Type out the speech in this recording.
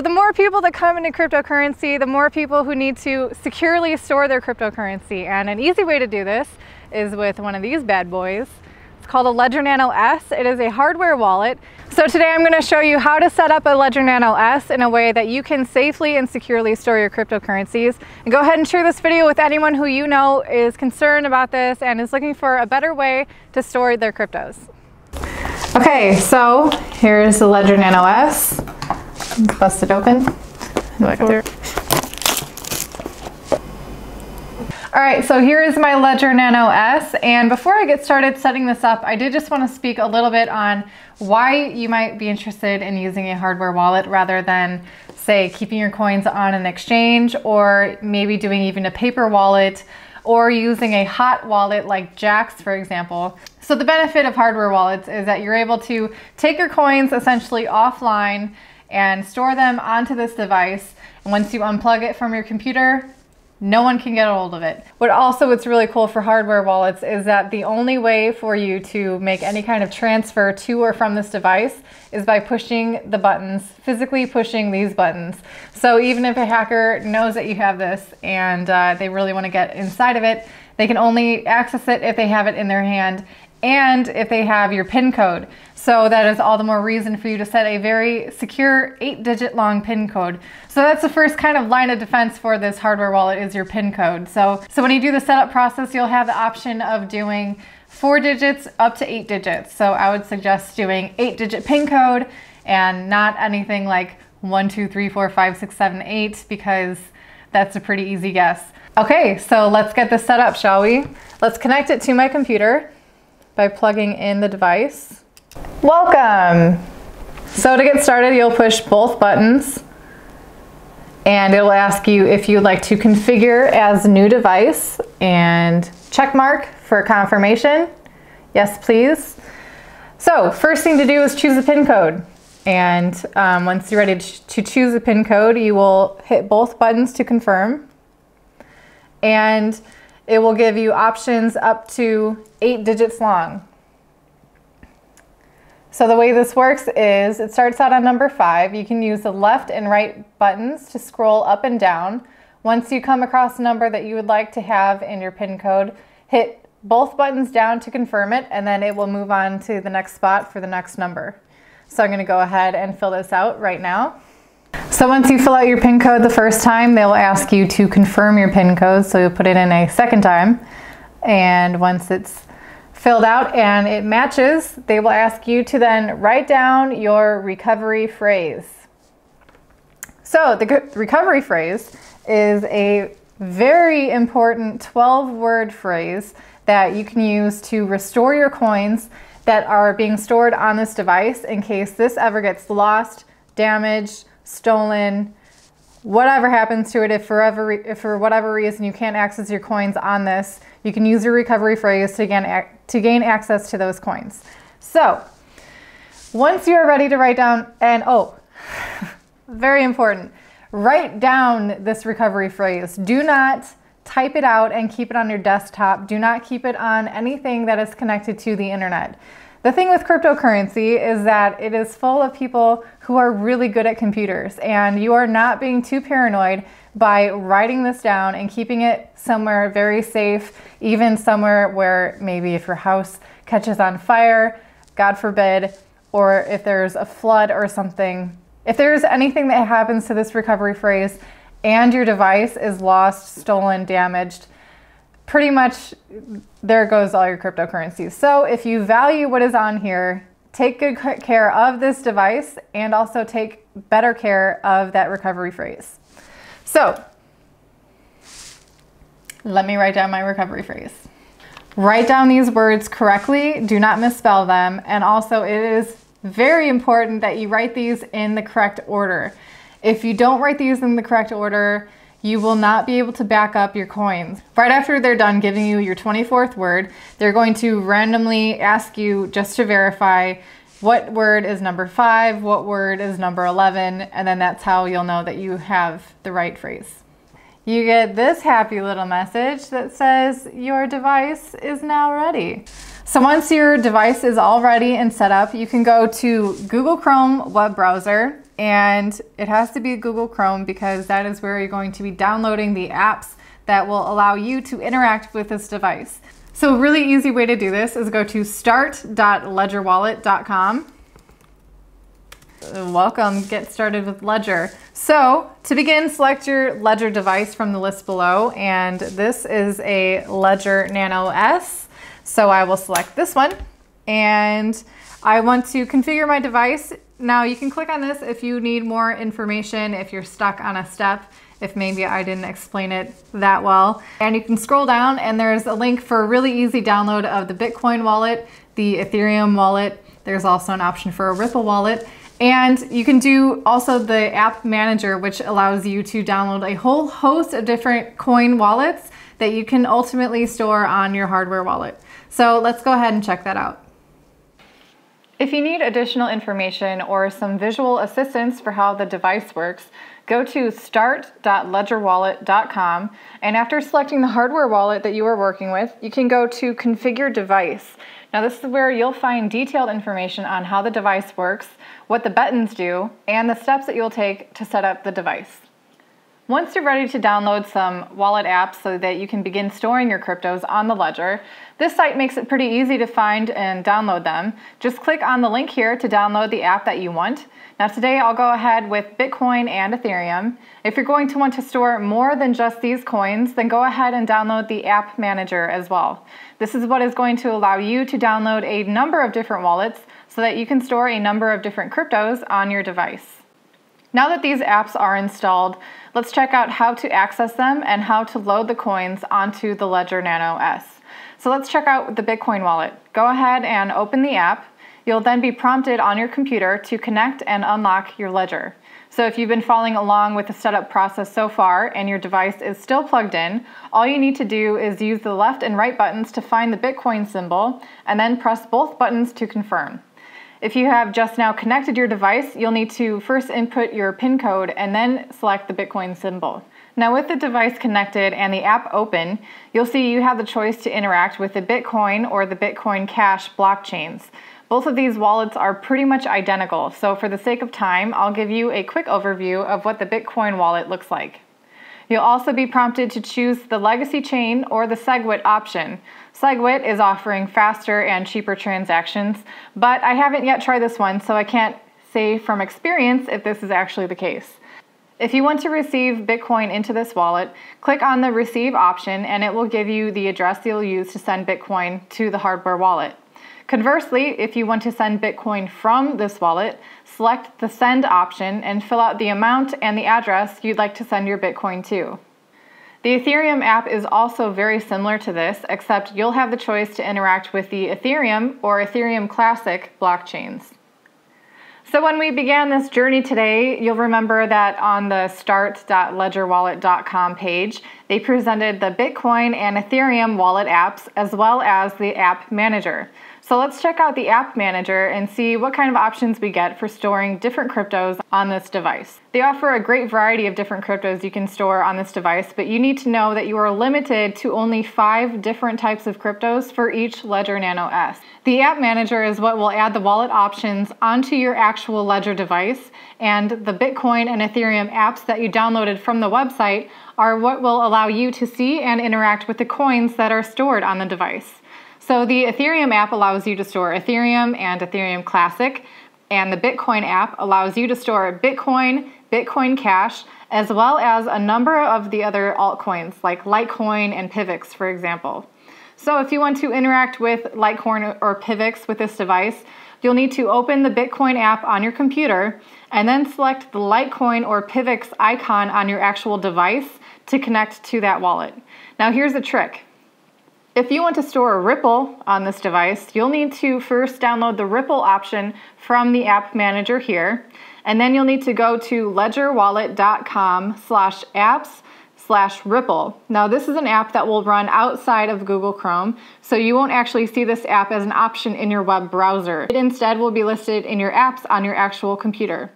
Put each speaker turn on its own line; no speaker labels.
So the more people that come into cryptocurrency, the more people who need to securely store their cryptocurrency. And an easy way to do this is with one of these bad boys. It's called a Ledger Nano S. It is a hardware wallet. So today I'm going to show you how to set up a Ledger Nano S in a way that you can safely and securely store your cryptocurrencies. And go ahead and share this video with anyone who you know is concerned about this and is looking for a better way to store their cryptos. Okay, so here's the Ledger Nano S. Bust it open. All right, so here is my Ledger Nano S, and before I get started setting this up, I did just want to speak a little bit on why you might be interested in using a hardware wallet rather than, say, keeping your coins on an exchange, or maybe doing even a paper wallet, or using a hot wallet like DEXs, for example. So the benefit of hardware wallets is that you're able to take your coins essentially offline and store them onto this device. And once you unplug it from your computer, no one can get a hold of it. What's really cool for hardware wallets is that the only way for you to make any kind of transfer to or from this device is by pushing the buttons, physically pushing these buttons. So even if a hacker knows that you have this and they really want to get inside of it, they can only access it if they have it in their hand and if they have your PIN code. So that is all the more reason for you to set a very secure 8-digit long PIN code. So that's the first kind of line of defense for this hardware wallet is your PIN code. So when you do the setup process, you'll have the option of doing 4 digits up to 8 digits. So I would suggest doing 8-digit PIN code and not anything like 1, 2, 3, 4, 5, 6, 7, 8, because that's a pretty easy guess. Okay, so let's get this set up, shall we? Let's connect it to my computer by plugging in the device. Welcome! So to get started, you'll push both buttons and it will ask you if you'd like to configure as new device and check mark for confirmation. Yes, please. So first thing to do is choose a PIN code. And once you're ready to choose a PIN code, you will hit both buttons to confirm. And it will give you options up to 8 digits long. So the way this works is it starts out on number 5. You can use the left and right buttons to scroll up and down. Once you come across a number that you would like to have in your PIN code, hit both buttons down to confirm it, and then it will move on to the next spot for the next number. So I'm going to go ahead and fill this out right now. So once you fill out your PIN code the first time, they will ask you to confirm your PIN code, so you'll put it in a second time. And once it's filled out and it matches, they will ask you to then write down your recovery phrase. So the recovery phrase is a very important 12-word phrase that you can use to restore your coins that are being stored on this device in case this ever gets lost, damaged, stolen, whatever happens to it. If for whatever reason you can't access your coins on this, you can use your recovery phrase to gain access to those coins. So once you're ready to write down, and very important, write down this recovery phrase. Do not type it out and keep it on your desktop. Do not keep it on anything that is connected to the internet. The thing with cryptocurrency is that it is full of people who are really good at computers, and you are not being too paranoid by writing this down and keeping it somewhere very safe, even somewhere where maybe if your house catches on fire, God forbid, or if there's a flood or something. If there's anything that happens to this recovery phrase and your device is lost, stolen, damaged, pretty much there goes all your cryptocurrencies. So if you value what is on here, take good care of this device and also take better care of that recovery phrase. So let me write down my recovery phrase. Write down these words correctly, do not misspell them, and also it is very important that you write these in the correct order. If you don't write these in the correct order, you will not be able to back up your coins. Right after they're done giving you your 24th word, they're going to randomly ask you just to verify what word is number 5, what word is number 11, and then that's how you'll know that you have the right phrase. You get this happy little message that says your device is now ready. So once your device is all ready and set up, you can go to Google Chrome web browser and it has to be Google Chrome because that is where you're going to be downloading the apps that will allow you to interact with this device. So a really easy way to do this is go to start.ledgerwallet.com. Welcome, get started with Ledger. So to begin, select your Ledger device from the list below, and this is a Ledger Nano S. So I will select this one, and I want to configure my device. Now you can click on this if you need more information, if you're stuck on a step, if maybe I didn't explain it that well. And you can scroll down and there's a link for a really easy download of the Bitcoin wallet, the Ethereum wallet. There's also an option for a Ripple wallet. And you can do also the app manager, which allows you to download a whole host of different coin wallets that you can ultimately store on your hardware wallet. So let's go ahead and check that out. If you need additional information or some visual assistance for how the device works, go to start.ledgerwallet.com, and after selecting the hardware wallet that you are working with, you can go to Configure Device. Now this is where you'll find detailed information on how the device works, what the buttons do, and the steps that you'll take to set up the device. Once you're ready to download some wallet apps so that you can begin storing your cryptos on the Ledger, this site makes it pretty easy to find and download them. Just click on the link here to download the app that you want. Now today I'll go ahead with Bitcoin and Ethereum. If you're going to want to store more than just these coins, then go ahead and download the app manager as well. This is what is going to allow you to download a number of different wallets so that you can store a number of different cryptos on your device. Now that these apps are installed, let's check out how to access them and how to load the coins onto the Ledger Nano S. So let's check out the Bitcoin wallet. Go ahead and open the app. You'll then be prompted on your computer to connect and unlock your Ledger. So if you've been following along with the setup process so far and your device is still plugged in, all you need to do is use the left and right buttons to find the Bitcoin symbol and then press both buttons to confirm. If you have just now connected your device, you'll need to first input your PIN code and then select the Bitcoin symbol. Now with the device connected and the app open, you'll see you have the choice to interact with the Bitcoin or the Bitcoin Cash blockchains. Both of these wallets are pretty much identical, so for the sake of time, I'll give you a quick overview of what the Bitcoin wallet looks like. You'll also be prompted to choose the legacy chain or the SegWit option. SegWit is offering faster and cheaper transactions, but I haven't yet tried this one, so I can't say from experience if this is actually the case. If you want to receive Bitcoin into this wallet, click on the Receive option and it will give you the address you'll use to send Bitcoin to the hardware wallet. Conversely, if you want to send Bitcoin from this wallet, select the Send option and fill out the amount and the address you'd like to send your Bitcoin to. The Ethereum app is also very similar to this, except you'll have the choice to interact with the Ethereum or Ethereum Classic blockchains. So when we began this journey today, you'll remember that on the start.ledgerwallet.com page, they presented the Bitcoin and Ethereum wallet apps as well as the app manager. So let's check out the app manager and see what kind of options we get for storing different cryptos on this device. They offer a great variety of different cryptos you can store on this device, but you need to know that you are limited to only 5 different types of cryptos for each Ledger Nano S. The app manager is what will add the wallet options onto your actual Ledger device, and the Bitcoin and Ethereum apps that you downloaded from the website are what will allow you to see and interact with the coins that are stored on the device. So the Ethereum app allows you to store Ethereum and Ethereum Classic, and the Bitcoin app allows you to store Bitcoin, Bitcoin Cash, as well as a number of the other altcoins like Litecoin and Pivx, for example. So if you want to interact with Litecoin or Pivx with this device, you'll need to open the Bitcoin app on your computer and then select the Litecoin or Pivx icon on your actual device to connect to that wallet. Now here's the trick. If you want to store a Ripple on this device, you'll need to first download the Ripple option from the app manager here, and then you'll need to go to ledgerwallet.com/apps/Ripple. Now this is an app that will run outside of Google Chrome, so you won't actually see this app as an option in your web browser. It instead will be listed in your apps on your actual computer.